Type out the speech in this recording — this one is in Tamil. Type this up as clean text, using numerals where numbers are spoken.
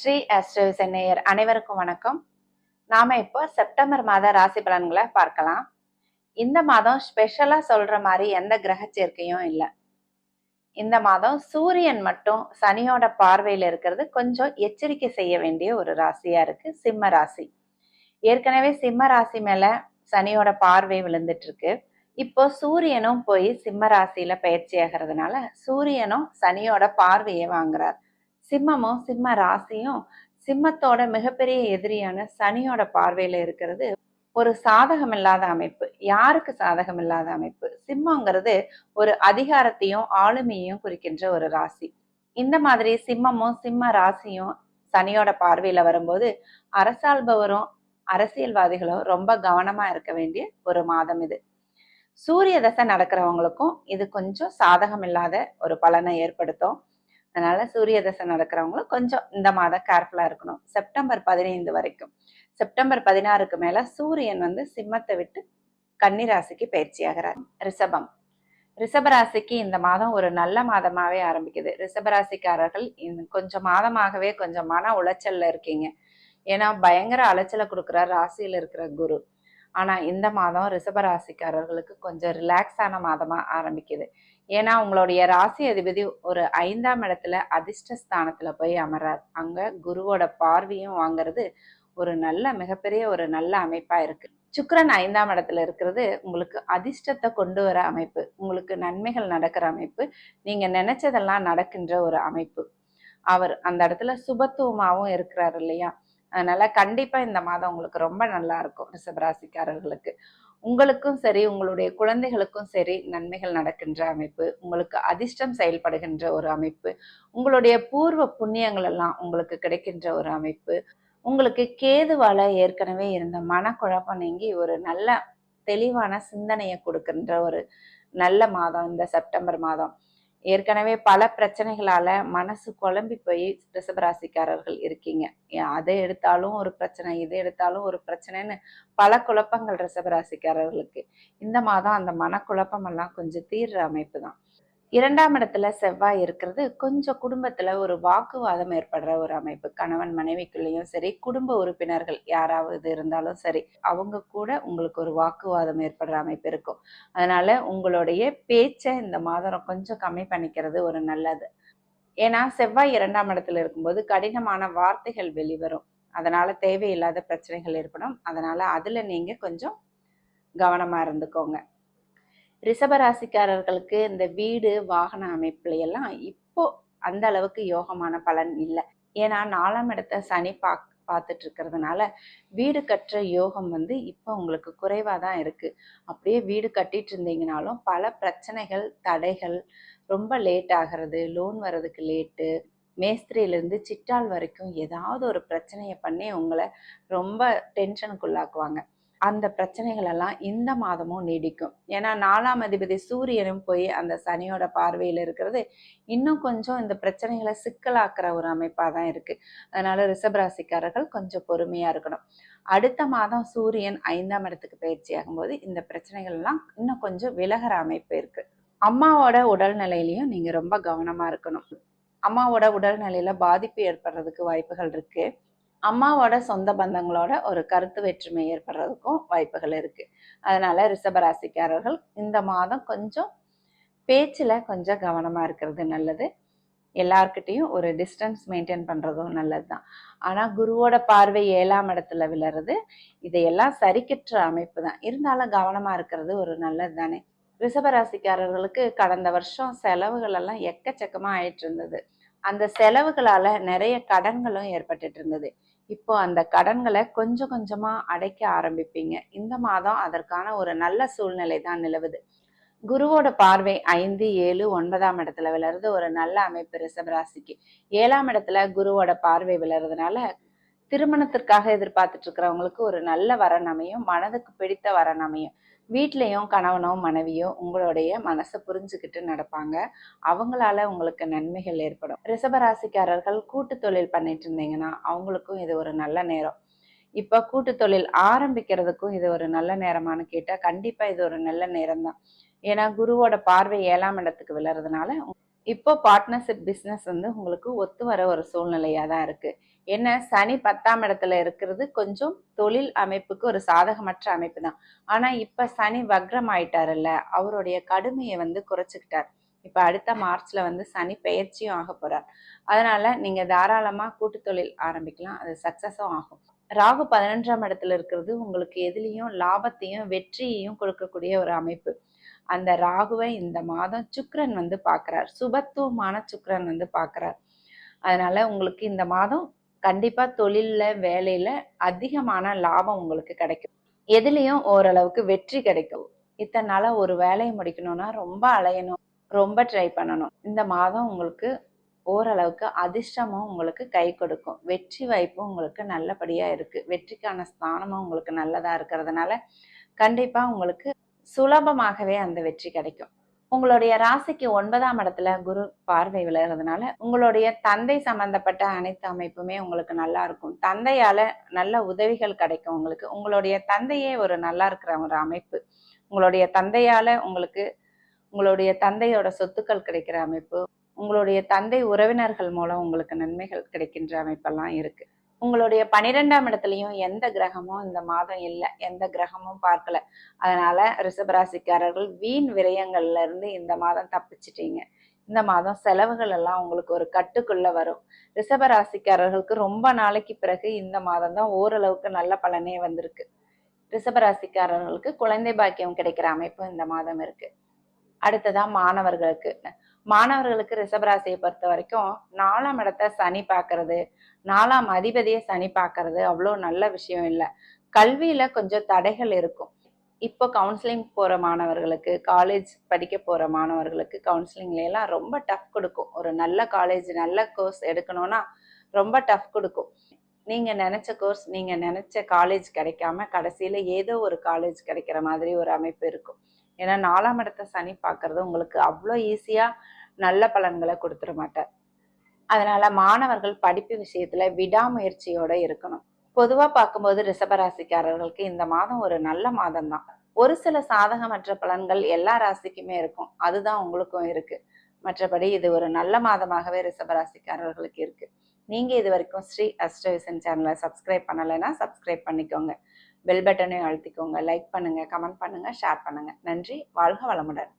ஸ்ரீ ஆஸ்ட்ரோவிசன் நேயர் அனைவருக்கும் வணக்கம். நாம இப்போ செப்டம்பர் மாத ராசி பலன்களை பார்க்கலாம். இந்த மாதம் ஸ்பெஷலா சொல்ற மாதிரி எந்த கிரக சேர்க்கையும் இல்லை. இந்த மாதம் சூரியன் மட்டும் சனியோட பார்வையில இருக்கிறது கொஞ்சம் எச்சரிக்கை செய்ய வேண்டிய ஒரு ராசியா இருக்கு, சிம்ம ராசி. ஏற்கனவே சிம்ம ராசி மேல சனியோட பார்வை விழுந்துட்டு இருக்கு. இப்போ சூரியனும் போய் சிம்ம ராசியில பயிற்சி ஆகிறதுனால சூரியனும் சனியோட பார்வையை வாங்குறார். சிம்மமும் சிம்ம ராசியும் சிம்மத்தோட மிகப்பெரிய எதிரியான சனியோட பார்வையில இருக்கிறது ஒரு சாதகம் இல்லாத அமைப்பு. யாருக்கு சாதகம் இல்லாத அமைப்பு? சிம்மங்கிறது ஒரு அதிகாரத்தையும் ஆளுமையையும் குறிக்கின்ற ஒரு ராசி. இந்த மாதிரி சிம்மமும் சிம்ம ராசியும் சனியோட பார்வையில வரும்போது அரசாள்பவரும் அரசியல்வாதிகளும் ரொம்ப கவனமா இருக்க வேண்டிய ஒரு மாதம் இது. சூரிய தசை நடக்கிறவங்களுக்கும் இது கொஞ்சம் சாதகம் இல்லாத ஒரு பலனை ஏற்படுத்தும். அதனால சூரிய தசை நடக்கிறவங்களும் கொஞ்சம் இந்த மாதம் கேர்ஃபுல்லா இருக்கணும். செப்டம்பர் 15 வரைக்கும். செப்டம்பர் 16க்கு மேல சூரியன் சிம்மத்தை விட்டு கன்னி ராசிக்கு பயிற்சி ஆகிறார். ரிஷபராசிக்கு இந்த மாதம் ஒரு நல்ல மாதமாவே ஆரம்பிக்குது. ரிஷபராசிக்காரர்கள் கொஞ்சம் மாதமாகவே கொஞ்சம் மன உளைச்சல்ல இருக்கீங்க. ஏன்னா பயங்கர அலைச்சலை கொடுக்குற ராசியில இருக்கிற குரு. ஆனா இந்த மாதம் ரிஷபராசிக்காரர்களுக்கு கொஞ்சம் ரிலாக்ஸான மாதமா ஆரம்பிக்குது. ஏன்னா உங்களுடைய ராசி அதிபதி ஒரு 5ஆம் இடத்துல அதிர்ஷ்ட ஸ்தானத்துல போய் அமர்றார். அங்க குருவோட பார்வையும் வாங்கிறது ஒரு நல்ல மிகப்பெரிய ஒரு நல்ல அமைப்பா இருக்கு. சுக்கிரன் 5ஆம் இடத்துல இருக்கிறது உங்களுக்கு அதிர்ஷ்டத்தை கொண்டு வர அமைப்பு, உங்களுக்கு நன்மைகள் நடக்கிற அமைப்பு, நீங்க நினைச்சதெல்லாம் நடக்கின்ற ஒரு அமைப்பு. அவர் அந்த இடத்துல சுபத்துவமாவும் இருக்கிறாரு இல்லையா? அதனால கண்டிப்பா இந்த மாதம் உங்களுக்கு ரொம்ப நல்லா இருக்கும். ரிஷபராசிக்காரர்களுக்கு உங்களுக்கும் சரி உங்களுடைய குழந்தைகளுக்கும் சரி நன்மைகள் நடக்கின்ற அமைப்பு, உங்களுக்கு அதிர்ஷ்டம் செயல்படுகின்ற ஒரு அமைப்பு, உங்களுடைய பூர்வ புண்ணியங்கள் எல்லாம் உங்களுக்கு கிடைக்கின்ற ஒரு அமைப்பு, உங்களுக்கு கேதுவால ஏற்கனவே இருந்த மனக்குழப்பம் நீங்கி ஒரு நல்ல தெளிவான சிந்தனையை கொடுக்கின்ற ஒரு நல்ல மாதம் இந்த செப்டம்பர் மாதம். ஏற்கனவே பல பிரச்சனைகளால மனசு குழம்பி போய் ரிஷபராசிக்காரர்கள் இருக்கீங்க. அதை எடுத்தாலும் ஒரு பிரச்சனை, இதை எடுத்தாலும் ஒரு பிரச்சனைன்னு பல குழப்பங்கள் ரிஷபராசிக்காரர்களுக்கு. இந்த மாதம் அந்த மனக்குழப்பம் எல்லாம் கொஞ்சம் தீர்ற அமைப்பு தான். 2ஆம் இடத்துல செவ்வாய் இருக்கிறது கொஞ்சம் குடும்பத்துல ஒரு வாக்குவாதம் ஏற்படுற ஒரு அமைப்பு. கணவன் மனைவிக்குள்ளேயும் சரி, குடும்ப உறுப்பினர்கள் யாராவது இருந்தாலும் சரி, அவங்க கூட உங்களுக்கு ஒரு வாக்குவாதம் ஏற்படுற அமைப்பு இருக்கும். அதனால உங்களுடைய பேச்சை இந்த மாதம் கொஞ்சம் கம்மி பண்ணிக்கிறது ஒரு நல்லது. ஏன்னா செவ்வாய் 2ஆம் இடத்துல இருக்கும்போது கடினமான வார்த்தைகள் வெளிவரும். அதனால தேவையில்லாத பிரச்சனைகள் ஏற்படும். அதனால அதுல நீங்க கொஞ்சம் கவனமா இருந்துக்கோங்க. ரிஷபராசிக்காரர்களுக்கு இந்த வீடு வாகன அமைப்புல எல்லாம் இப்போ அந்த அளவுக்கு யோகமான பலன் இல்லை. ஏன்னா 4ஆம் இடத்த சனி பார்த்துட்டு இருக்கிறதுனால வீடு கட்டுற யோகம் இப்போ உங்களுக்கு குறைவா தான் இருக்கு. அப்படியே வீடு கட்டிட்டு இருந்தீங்கனாலும் பல பிரச்சனைகள், தடைகள், ரொம்ப லேட் ஆகிறது, லோன் வர்றதுக்கு லேட்டு, மேஸ்திரியிலிருந்து சிட்டால் வரைக்கும் ஏதாவது ஒரு பிரச்சனையை பண்ணி உங்களை ரொம்ப டென்ஷனுக்குள்ளாக்குவாங்க. அந்த பிரச்சனைகள் எல்லாம் இந்த மாதமும் நீடிக்கும். ஏன்னா 4ஆம் அதிபதி சூரியனும் போய் அந்த சனியோட பார்வையில் இருக்கிறது இன்னும் கொஞ்சம் இந்த பிரச்சனைகளை சிக்கலாக்குற ஒரு அமைப்பா தான் இருக்கு. அதனால ரிஷபராசிக்காரர்கள் கொஞ்சம் பொறுமையா இருக்கணும். அடுத்த மாதம் சூரியன் 5ஆம் இடத்துக்கு பயிற்சி ஆகும்போது இந்த பிரச்சனைகள் எல்லாம் இன்னும் கொஞ்சம் விலகிற அமைப்பு இருக்கு. அம்மாவோட உடல்நிலையிலையும் நீங்க ரொம்ப கவனமா இருக்கணும். அம்மாவோட உடல்நிலையில பாதிப்பு ஏற்படுறதுக்கு வாய்ப்புகள் இருக்கு. அம்மாவோட சொந்த பந்தங்களோட ஒரு கருத்து வேற்றுமை ஏற்படுறதுக்கும் வாய்ப்புகள் இருக்கு. அதனால ரிஷபராசிக்காரர்கள் இந்த மாதம் கொஞ்சம் பேச்சுல கொஞ்சம் கவனமா இருக்கிறது நல்லது. எல்லார்கிட்டையும் ஒரு டிஸ்டன்ஸ் மெயின்டைன் பண்றதும் நல்லதுதான். ஆனா குருவோட பார்வை 7ஆம் இடத்துல விழுறது இதையெல்லாம் சரிக்கற்ற அமைப்பு தான். இருந்தாலும் கவனமா இருக்கிறது ஒரு நல்லது தானே. ரிஷபராசிக்காரர்களுக்கு கடந்த வருஷம் செலவுகள் எல்லாம் எக்கச்சக்கமா ஆயிட்டு இருந்தது. அந்த செலவுகளால நிறைய கடன்களும் ஏற்பட்டுட்டு இருந்தது. இப்போ அந்த கடன்களை கொஞ்சம் கொஞ்சமா அடைக்க ஆரம்பிப்பீங்க. இந்த மாதம் அதற்கான ஒரு நல்ல சூழ்நிலை தான் நிலவுது. குருவோட பார்வை 5, 7, 9ஆம் இடத்துல விழுறது ஒரு நல்ல அமைப்பு ரிஷபராசிக்கு. 7ஆம் இடத்துல குருவோட பார்வை விழுறதுனால திருமணத்திற்காக எதிர்பார்த்துட்டு இருக்கிறவங்களுக்கு ஒரு நல்ல வரன் அமையும், மனதுக்கு பிடித்த வரன் அமையும். வீட்லயும் கணவனோ மனைவியோ உங்களுடைய மனசை புரிஞ்சுக்கிட்டு நடப்பாங்க. அவங்களால உங்களுக்கு நன்மைகள் ஏற்படும். ரிஷபராசிக்காரர்கள் கூட்டு தொழில் பண்ணிட்டு இருந்தீங்கன்னா அவங்களுக்கும் இது ஒரு நல்ல நேரம். இப்ப கூட்டு தொழில் ஆரம்பிக்கிறதுக்கும் இது ஒரு நல்ல நேரமானு கேட்டா கண்டிப்பா இது ஒரு நல்ல நேரம் தான். ஏன்னா குருவோட பார்வை 7ஆம் இடத்துக்கு விழுறதுனால இப்போ பார்ட்னர்ஷிப் பிஸ்னஸ் உங்களுக்கு ஒத்து வர ஒரு சூழ்நிலையா தான் இருக்கு. என்ன சனி 10ஆம் இடத்துல இருக்கிறது கொஞ்சம் தொழில் அமைப்புக்கு ஒரு சாதகமற்ற அமைப்பு தான். ஆனா இப்ப சனி வக்ரம் ஆயிட்டாருல்ல, அவருடைய கடுமையை வந்து குறைச்சுக்கிட்டார். இப்ப அடுத்த மார்ச்ல வந்து சனி பெயர்ச்சியும் ஆக போறார். அதனால நீங்க தாராளமா கூட்டு தொழில் ஆரம்பிக்கலாம். அது சக்சஸும் ஆகும். ராகு 11ஆம் இடத்துல இருக்கிறது உங்களுக்கு எதுலேயும் லாபத்தையும் வெற்றியையும் கொடுக்கக்கூடிய ஒரு அமைப்பு. அந்த ராகுவை இந்த மாதம் சுக்கிரன் வந்து பார்க்குறார். சுபத்துவமான சுக்கிரன் வந்து பார்க்குறார். அதனால உங்களுக்கு இந்த மாதம் கண்டிப்பா தொழில்ல வேலையில அதிகமான லாபம் உங்களுக்கு கிடைக்கும். எதுலேயும் ஓரளவுக்கு வெற்றி கிடைக்கும். இத்தனை நாளா ஒரு வேலையை முடிக்கணும்னா ரொம்ப அலையணும், ரொம்ப ட்ரை பண்ணணும். இந்த மாதம் உங்களுக்கு ஓரளவுக்கு அதிர்ஷ்டமும் உங்களுக்கு கை கொடுக்கும். வெற்றி வாய்ப்பும் உங்களுக்கு நல்லபடியா இருக்கு. வெற்றிக்கான ஸ்தானமும் உங்களுக்கு நல்லதா இருக்கிறதுனால கண்டிப்பா உங்களுக்கு சுலபமாகவே அந்த வெற்றி கிடைக்கும். உங்களுடைய ராசிக்கு 9ஆம் இடத்துல குரு பார்வை விலகிறதுனால உங்களுடைய தந்தை சம்பந்தப்பட்ட அனைத்து அமைப்புமே உங்களுக்கு நல்லா இருக்கும். தந்தையால நல்ல உதவிகள் கிடைக்கும் உங்களுக்கு. உங்களுடைய தந்தையே ஒரு நல்லா இருக்கிற ஒரு அமைப்பு. உங்களுடைய தந்தையால உங்களுக்கு உங்களுடைய தந்தையோட சொத்துக்கள் கிடைக்கிற அமைப்பு, உங்களுடைய தந்தை உறவினர்கள் மூலம் உங்களுக்கு நன்மைகள் கிடைக்கின்ற அமைப்பெல்லாம் இருக்கு. உங்களுடைய 12ஆம் இடத்துலயும் எந்த கிரகமும் இந்த மாதம் இல்லை, எந்த கிரகமும் பார்க்கல. அதனால ரிஷபராசிக்காரர்கள் வீண் விரயங்கள்ல இருந்து இந்த மாதம் தப்பிச்சிட்டீங்க. இந்த மாதம் செலவுகள் எல்லாம் உங்களுக்கு ஒரு கட்டுக்குள்ள வரும். ரிஷபராசிக்காரர்களுக்கு ரொம்ப நாளைக்கு பிறகு இந்த மாதம் தான் ஓரளவுக்கு நல்ல பலனே வந்திருக்கு. ரிஷபராசிக்காரர்களுக்கு குழந்தை பாக்கியம் கிடைக்கிற அமைப்பு இந்த மாதம் இருக்கு. அடுத்ததான் மாணவர்களுக்கு ரிஷபராசியை பொறுத்த வரைக்கும் 4ஆம் இடத்தை சனி பார்க்கறது, 4ஆம் அதிபதியை சனி பார்க்கறது அவ்வளோ நல்ல விஷயம் இல்லை. கல்வியில கொஞ்சம் தடைகள் இருக்கும். இப்போ கவுன்சிலிங் போற மாணவர்களுக்கு, காலேஜ் படிக்க போற மாணவர்களுக்கு கவுன்சிலிங்ல எல்லாம் ரொம்ப டஃப் கொடுக்கும். ஒரு நல்ல காலேஜ் நல்ல கோர்ஸ் எடுக்கணும்னா ரொம்ப டஃப் கொடுக்கும். நீங்க நினைச்ச கோர்ஸ் நீங்க நினைச்ச காலேஜ் கிடைக்காம கடைசியில ஏதோ ஒரு காலேஜ் கிடைக்கிற மாதிரி ஒரு அமைப்பு இருக்கும். ஏன்னா 4ஆம் இடத்தை சனி பார்க்கறது உங்களுக்கு அவ்வளோ ஈஸியா நல்ல பலன்களை கொடுத்துட மாட்டார். அதனால மாணவர்கள் படிப்பு விஷயத்துல விடாமுயற்சியோட இருக்கணும். பொதுவா பார்க்கும்போது ரிஷபராசிக்காரர்களுக்கு இந்த மாதம் ஒரு நல்ல மாதம் தான். ஒரு சில சாதகமற்ற பலன்கள் எல்லா ராசிக்குமே இருக்கும். அதுதான் உங்களுக்கும் இருக்கு. மற்றபடி இது ஒரு நல்ல மாதமாகவே ரிஷபராசிக்காரர்களுக்கு இருக்கு. நீங்க இது வரைக்கும் ஸ்ரீ அஸ்ட்ரோவிஷன் சேனலை சப்ஸ்கிரைப் பண்ணலைன்னா சப்ஸ்கிரைப் பண்ணிக்கோங்க. பெல் பட்டனையும் அழுத்திக்கோங்க. லைக் பண்ணுங்க, கமெண்ட் பண்ணுங்க, ஷேர் பண்ணுங்க. நன்றி. வாழ்க வளமுடன்.